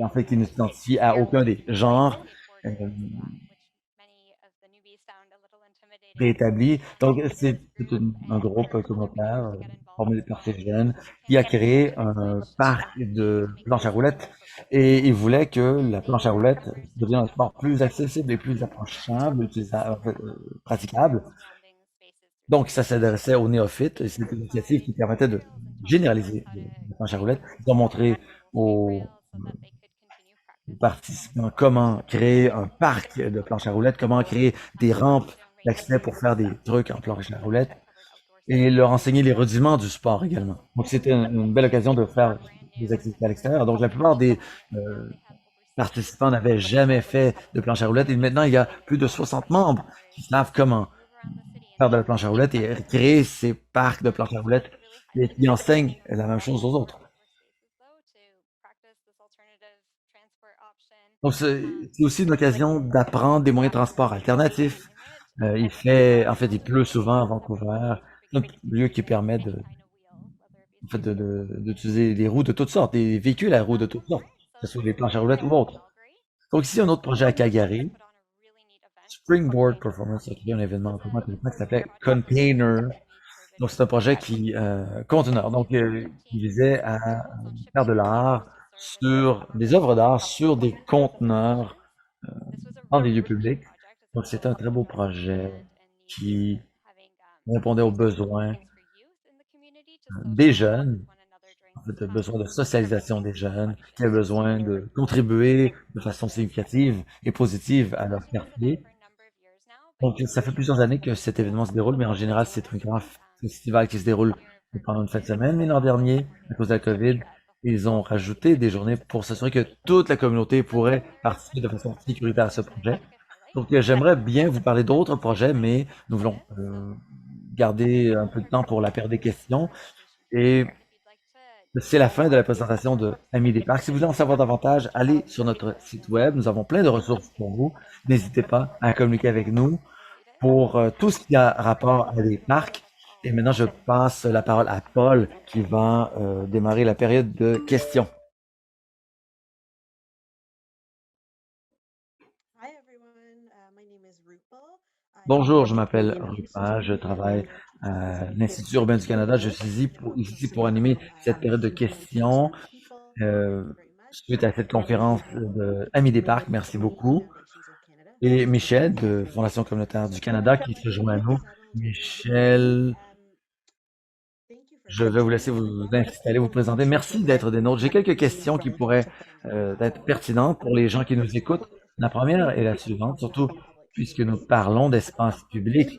A: en fait, qui ne s'identifient à aucun des genres euh, préétablis. Donc, c'est un groupe communautaire formé par ces jeunes qui a créé un parc de planches à roulettes et il voulait que la planche à roulettes devienne un sport plus accessible et plus approchable, praticable. Donc, ça s'adressait aux néophytes et c'était une initiative qui permettait de généraliser la planche à roulettes. Ils ont montré aux participants comment créer un parc de planches à roulettes, comment créer des rampes d'accès pour faire des trucs en planche à roulettes et leur enseigner les rudiments du sport également. Donc, c'était une belle occasion de faire des activités à l'extérieur. Donc, la plupart des participants n'avaient jamais fait de planche à roulettes et maintenant, il y a plus de 60 membres qui savent comment faire de la planche à roulettes et créer ces parcs de planche à roulettes et qui enseignent la même chose aux autres. Donc, c'est aussi une occasion d'apprendre des moyens de transport alternatifs. En fait, il pleut souvent à Vancouver. C'est un lieu qui permet en fait, d'utiliser des roues de toutes sortes, des véhicules à roues de toutes sortes, que ce soit des planches à roulettes ou autres. Donc, ici, un autre projet à Calgary, Springboard Performance, qui est un événement vraiment intéressant qui s'appelait Container. Donc, c'est un projet conteneur, donc, qui visait à faire de l'art des œuvres d'art sur des conteneurs dans des lieux publics. Donc, c'était un très beau projet qui répondait aux besoins des jeunes, en fait, besoin de socialisation des jeunes, qui avaient besoin de contribuer de façon significative et positive à leur quartier. Donc, ça fait plusieurs années que cet événement se déroule, mais en général, c'est un grand festival qui se déroule pendant une fin de semaine. Mais l'an dernier, à cause de la COVID, ils ont rajouté des journées pour s'assurer que toute la communauté pourrait participer de façon sécuritaire à ce projet. Donc, j'aimerais bien vous parler d'autres projets, mais nous voulons garder un peu de temps pour la période des questions. Et c'est la fin de la présentation de Amis des Parcs. Si vous voulez en savoir davantage, allez sur notre site web. Nous avons plein de ressources pour vous. N'hésitez pas à communiquer avec nous pour tout ce qui a rapport à des parcs. Et maintenant, je passe la parole à Paul qui va démarrer la période de questions. Bonjour, je m'appelle Rupa, je travaille à l'Institut urbain du Canada. Je suis ici pour animer cette période de questions suite à cette conférence de Amis des Parcs. Merci beaucoup. Et Michel de Fondation communautaire du Canada qui se joint à nous. Michel, je vais vous laisser vous installer, vous présenter. Merci d'être des nôtres. J'ai quelques questions qui pourraient être pertinentes pour les gens qui nous écoutent. La première est la suivante, surtout puisque nous parlons d'espace public.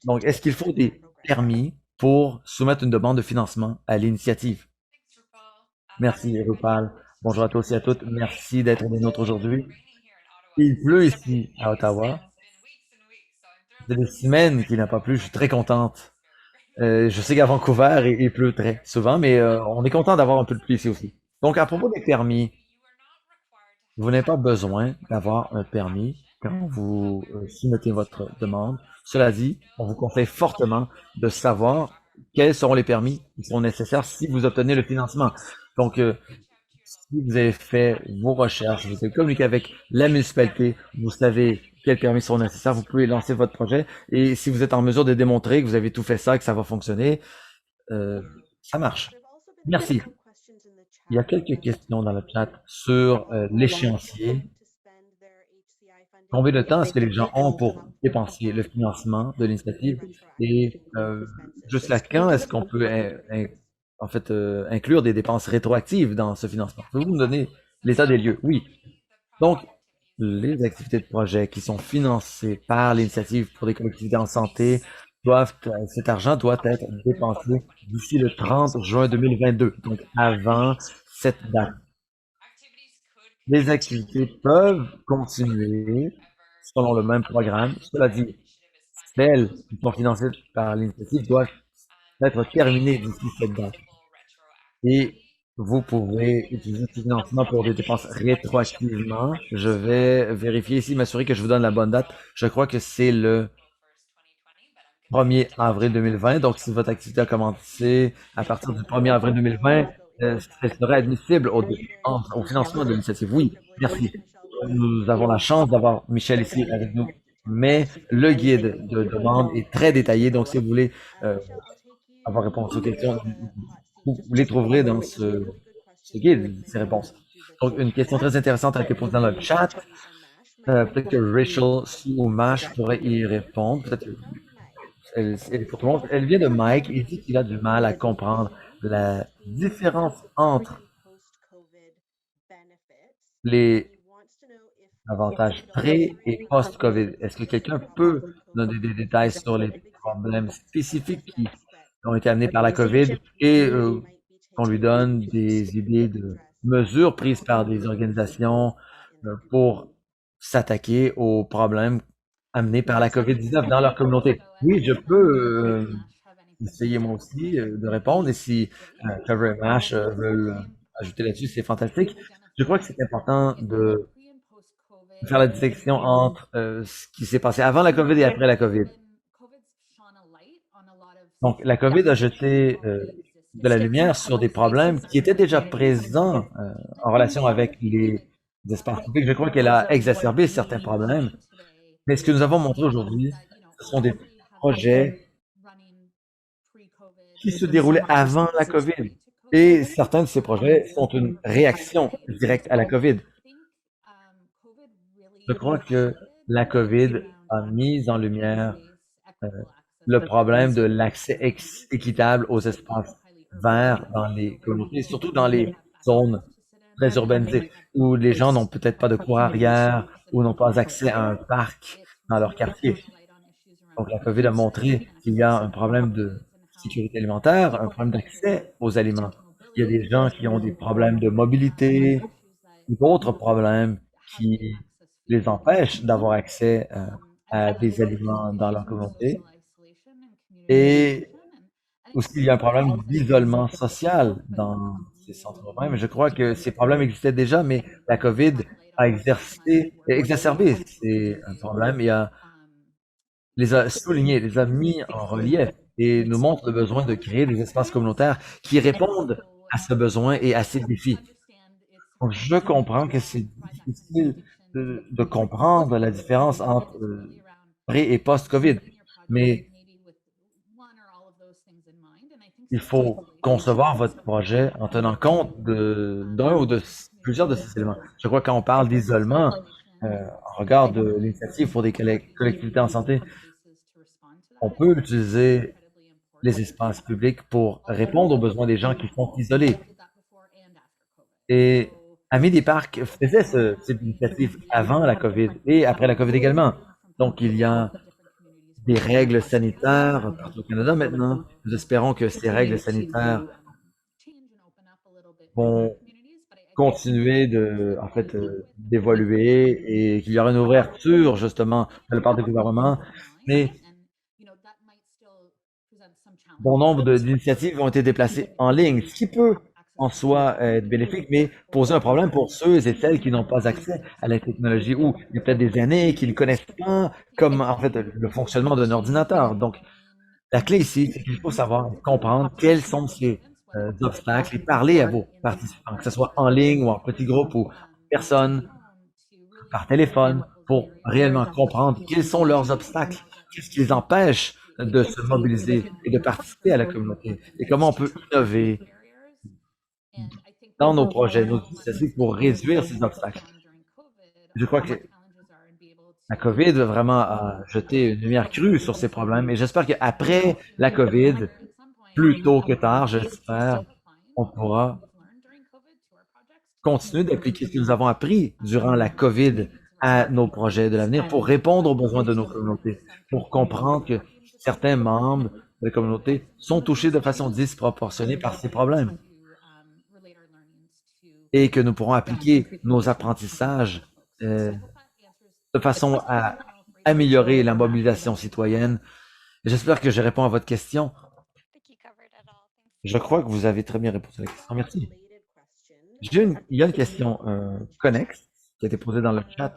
A: Donc, est-ce qu'il faut des permis pour soumettre une demande de financement à l'initiative? Merci, Rupal. Bonjour à tous et à toutes. Merci d'être des nôtres aujourd'hui. Il pleut ici à Ottawa. C'est des semaines qu'il n'a pas plu. Je suis très contente. Je sais qu'à Vancouver, il pleut très souvent, mais on est content d'avoir un peu de pluie ici aussi. Donc, à propos des permis, vous n'avez pas besoin d'avoir un permis quand vous soumettez votre demande. Cela dit, on vous conseille fortement de savoir quels seront les permis qui seront nécessaires si vous obtenez le financement. Donc, si vous avez fait vos recherches, vous avez communiqué avec la municipalité, vous savez quels permis sont nécessaires, vous pouvez lancer votre projet. Et si vous êtes en mesure de démontrer que vous avez tout fait ça, que ça va fonctionner, euh, ça marche. Merci. Il y a quelques questions dans le chat sur l'échéancier. Combien de temps est-ce que les gens ont pour dépenser le financement de l'initiative et jusqu'à quand est-ce qu'on peut en fait inclure des dépenses rétroactives dans ce financement? Pouvez-vous me donner l'état des lieux? Oui. Donc, les activités de projet qui sont financées par l'initiative pour des collectivités en santé cet argent doit être dépensé d'ici le 30 juin 2022, donc avant cette date. Les activités peuvent continuer selon le même programme. Cela dit, celles qui sont financées par l'initiative doivent être terminées d'ici cette date. Et vous pouvez utiliser ce financement pour des dépenses rétroactivement. Je vais vérifier ici, m'assurer que je vous donne la bonne date. Je crois que c'est le 1er avril 2020. Donc, si votre activité a commencé à partir du 1er avril 2020, elle serait admissible au financement de l'initiative. Oui, merci. Nous avons la chance d'avoir Michel ici avec nous. Mais le guide de demande est très détaillé. Donc, si vous voulez avoir réponse aux questions, vous les trouverez dans ce guide, ces réponses. Donc, une question très intéressante a été posée dans le chat. Peut-être que Rachel Sue ou Mash pourrait y répondre. Peut-être pour tout le monde. Elle vient de Mike. Il dit qu'il a du mal à comprendre la différence entre les avantages pré- et post-COVID. Est-ce que quelqu'un peut donner des détails sur les problèmes spécifiques qui ont été amenés par la COVID et qu'on lui donne des idées de mesures prises par des organisations pour s'attaquer aux problèmes amenés par la COVID-19 dans leur communauté? Oui, je peux essayer moi aussi de répondre et si Trevor et Mash veulent ajouter là-dessus, c'est fantastique. Je crois que c'est important de faire la distinction entre ce qui s'est passé avant la COVID et après la COVID. Donc, la COVID a jeté de la lumière sur des problèmes qui étaient déjà présents en relation avec les espaces publics. Je crois qu'elle a exacerbé certains problèmes. Mais ce que nous avons montré aujourd'hui, ce sont des projets qui se déroulaient avant la COVID. Et certains de ces projets sont une réaction directe à la COVID. Je crois que la COVID a mis en lumière euh, le problème de l'accès équitable aux espaces verts dans les communautés, surtout dans les zones très urbanisées, où les gens n'ont peut-être pas de cour arrière ou n'ont pas accès à un parc dans leur quartier. Donc la COVID a montré qu'il y a un problème de sécurité alimentaire, un problème d'accès aux aliments. Il y a des gens qui ont des problèmes de mobilité ou d'autres problèmes qui les empêchent d'avoir accès à des aliments dans leur communauté. Et aussi, il y a un problème d'isolement social dans ces centres urbains, mais je crois que ces problèmes existaient déjà, mais la COVID a exacerbé ces problèmes et les a soulignés, les a mis en relief et nous montre le besoin de créer des espaces communautaires qui répondent à ce besoin et à ces défis. Donc, je comprends que c'est difficile de comprendre la différence entre pré- et post-COVID, mais il faut concevoir votre projet en tenant compte d'un ou de plusieurs de ces éléments. Je crois que quand on parle d'isolement, en regard de l'initiative pour des collectivités en santé, on peut utiliser les espaces publics pour répondre aux besoins des gens qui sont isolés. Et Amis des parcs faisait ce type d'initiative avant la COVID et après la COVID également. Donc, il y a des règles sanitaires partout au Canada maintenant. Nous espérons que ces règles sanitaires vont continuer d'évoluer et qu'il y aura une ouverture justement de la part du gouvernement. Mais bon nombre d'initiatives ont été déplacées en ligne, ce qui peut en soi être bénéfique, mais poser un problème pour ceux et celles qui n'ont pas accès à la technologie ou il y a peut-être des années qui ne connaissent pas comme en fait le fonctionnement d'un ordinateur. Donc, la clé ici, c'est qu'il faut savoir comprendre quels sont ces obstacles et parler à vos participants, que ce soit en ligne ou en petit groupe ou en personne, par téléphone, pour réellement comprendre quels sont leurs obstacles, qu'est-ce qui les empêche de se mobiliser et de participer à la communauté, et comment on peut innover dans nos projets, nos initiatives pour réduire ces obstacles. Je crois que la COVID vraiment a jeté une lumière crue sur ces problèmes et j'espère qu'après la COVID, plus tôt que tard, j'espère, on pourra continuer d'appliquer ce que nous avons appris durant la COVID à nos projets de l'avenir pour répondre aux besoins de nos communautés, pour comprendre que certains membres de la communauté sont touchés de façon disproportionnée par ces problèmes et que nous pourrons appliquer nos apprentissages de façon à améliorer la mobilisation citoyenne. J'espère que je réponds à votre question.
B: I think you covered it all. Thanks.
A: Je crois que vous avez très bien répondu à la question. Merci.
C: Related question.
A: Il y a une question connexe qui a été posée dans le chat.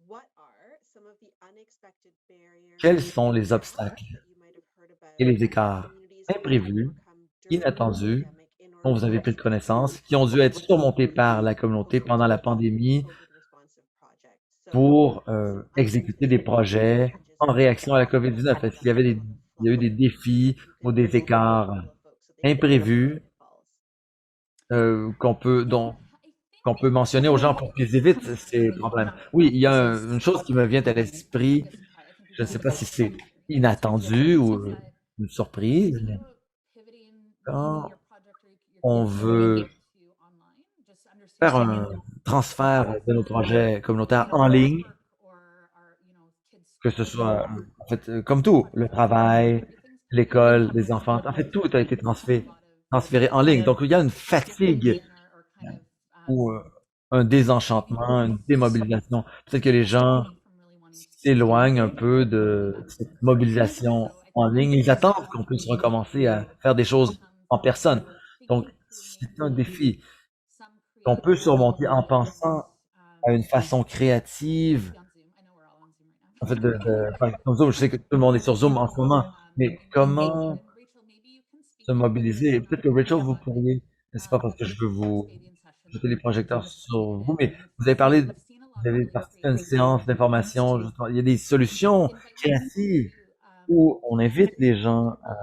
C: What are some of the unexpected barriers
A: Quels sont les obstacles
C: that you might have heard about
A: et les
C: that
A: écarts
C: communities have
A: imprévus,
C: overcome during the
A: inattendus,
C: pandemic in
A: dont
C: order
A: vous avez
C: to
A: pris de
C: execute
A: connaissance, qui ont dû être surmontés par la communauté pendant la pandémie
C: COVID responsive projects? So,
A: pour
C: some
A: exécuter des
C: unexpected
A: projets
C: challenges
A: en réaction à la COVID-19? Est-ce qu'il y avait il y a eu des défis ou des écarts imprévus qu'on peut, qu'on peut mentionner aux gens pour qu'ils évitent ces problèmes? Oui, il y a une chose qui me vient à l'esprit. Je ne sais pas si c'est inattendu ou une surprise, mais quand on veut faire un transfert de nos projets communautaires en ligne, que ce soit, en fait, comme tout, le travail, l'école, les enfants, en fait, tout a été transféré en ligne. Donc, il y a une fatigue ou un désenchantement, une démobilisation. Peut-être que les gens s'éloignent un peu de cette mobilisation en ligne. Ils attendent qu'on puisse recommencer à faire des choses en personne. Donc, c'est un défi qu'on peut surmonter en pensant à une façon créative. En fait, enfin, comme Zoom, je sais que tout le monde est sur Zoom en ce moment, mais comment se mobiliser? Peut-être que Rachel, vous pourriez, c'est pas parce que je veux vous jeter les projecteurs sur vous, mais vous avez parlé, vous avez participé à une séance d'information, justement. Il y a des solutions créatives où on invite les gens à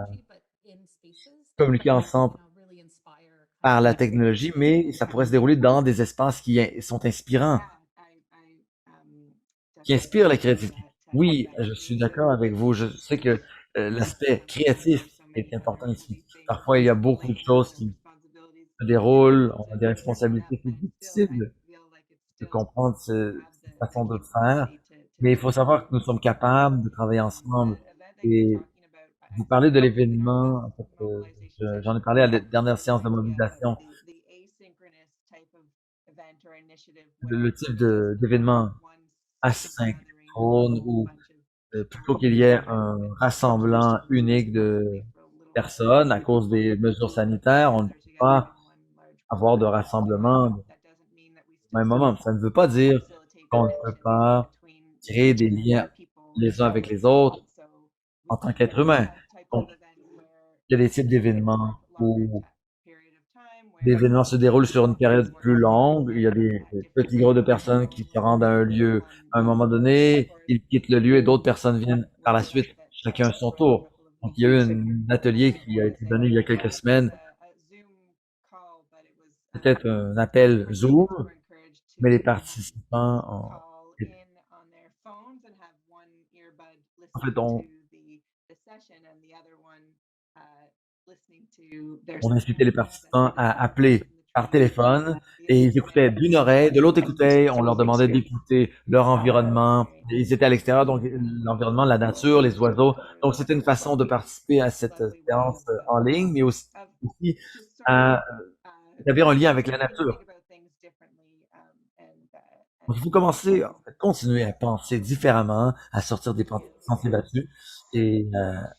A: communiquer ensemble par la technologie, mais ça pourrait se dérouler dans des espaces qui sont inspirants, qui inspirent la créativité. Oui, je suis d'accord avec vous. Je sais que l'aspect créatif est important ici. Parfois, il y a beaucoup de choses qui se déroulent, on a des responsabilités. C'est difficile de comprendre cette façon de faire, mais il faut savoir que nous sommes capables de travailler ensemble. Et vous parlez de l'événement, en fait, j'en ai parlé à la dernière séance de mobilisation, le type d'événement asynchrone où plutôt qu'il y ait un rassemblant unique de personnes à cause des mesures sanitaires, on ne peut pas avoir de rassemblement au même moment. Ça ne veut pas dire qu'on ne peut pas créer des liens les uns avec les autres en tant qu'être humain. Donc, il y a des types d'événements où l'événement se déroule sur une période plus longue. Il y a des petits groupes de personnes qui se rendent à un lieu à un moment donné, ils quittent le lieu et d'autres personnes viennent par la suite, chacun à son tour. Donc, il y a eu un atelier qui a été donné il y a quelques semaines, peut-être un appel Zoom, mais les participants en fait, on incitait les participants à appeler par téléphone et ils écoutaient d'une oreille, de l'autre écoutait, on leur demandait d'écouter leur environnement. Ils étaient à l'extérieur, donc l'environnement, la nature, les oiseaux. Donc c'était une façon de participer à cette séance en ligne, mais aussi à établir un lien avec la nature. Donc il faut commencer, en fait, continuer à penser différemment, à sortir des sentiers battus et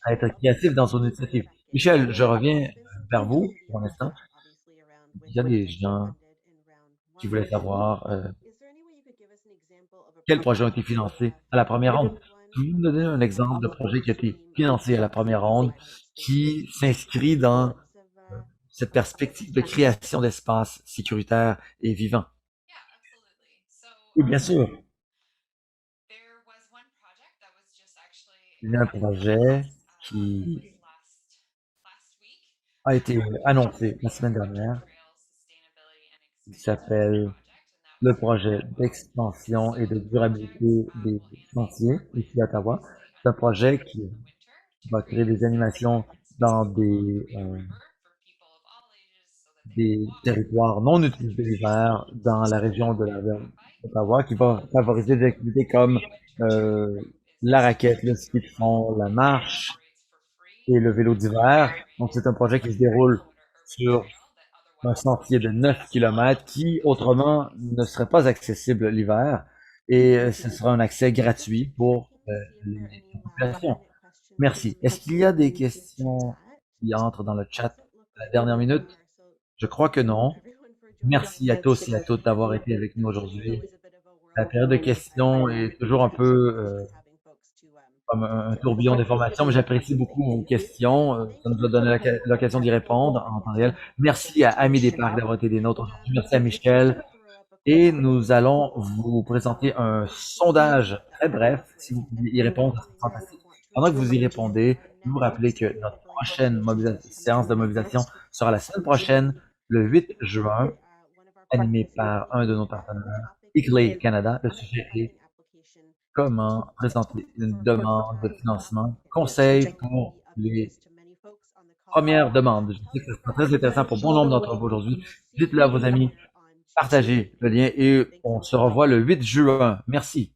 A: à être créatif dans son initiative. Michel, je reviens vers vous pour un instant. Il y a des gens qui voulaient savoir quels projets ont été financés à la première ronde. Pouvez-vous me donner un exemple de projet qui a été financé à la première ronde, qui s'inscrit dans cette perspective de création d'espaces sécuritaires et vivants? Oui, bien sûr. Il y a un projet qui a été annoncé la semaine dernière, qui s'appelle le projet d'expansion et de durabilité des sentiers ici à Ottawa. C'est un projet qui va créer des animations dans des territoires non utilisés l'hiver dans la région de la d'Ottawa, qui va favoriser des activités comme la raquette, le ski de fond, la marche et le vélo d'hiver. Donc c'est un projet qui se déroule sur un sentier de 9 kilomètres qui autrement ne serait pas accessible l'hiver. et ce sera un accès gratuit pour la population. Merci. Est-ce qu'il y a des questions qui entrent dans le chat à la dernière minute? Je crois que non. Merci à tous et à toutes d'avoir été avec nous aujourd'hui. La période de questions est toujours un peu comme un tourbillon d'informations, mais j'apprécie beaucoup vos questions. Ça nous a donné l'occasion d'y répondre en temps réel. Merci à Amis des Parcs d'avoir été des nôtres aujourd'hui. Merci à Michel. Et nous allons vous présenter un sondage très bref. Si vous pouvez y répondre, ça serait fantastique. Pendant que vous y répondez, je vous rappeler que notre prochaine séance de mobilisation sera la semaine prochaine, le 8 juin, animée par un de nos partenaires, ICLEI Canada. Le sujet est comment présenter une demande de financement, conseil pour les premières demandes. Je sais que c'est très intéressant pour bon nombre d'entre vous aujourd'hui. Dites-le à vos amis, partagez le lien et on se revoit le 8 juin. Merci.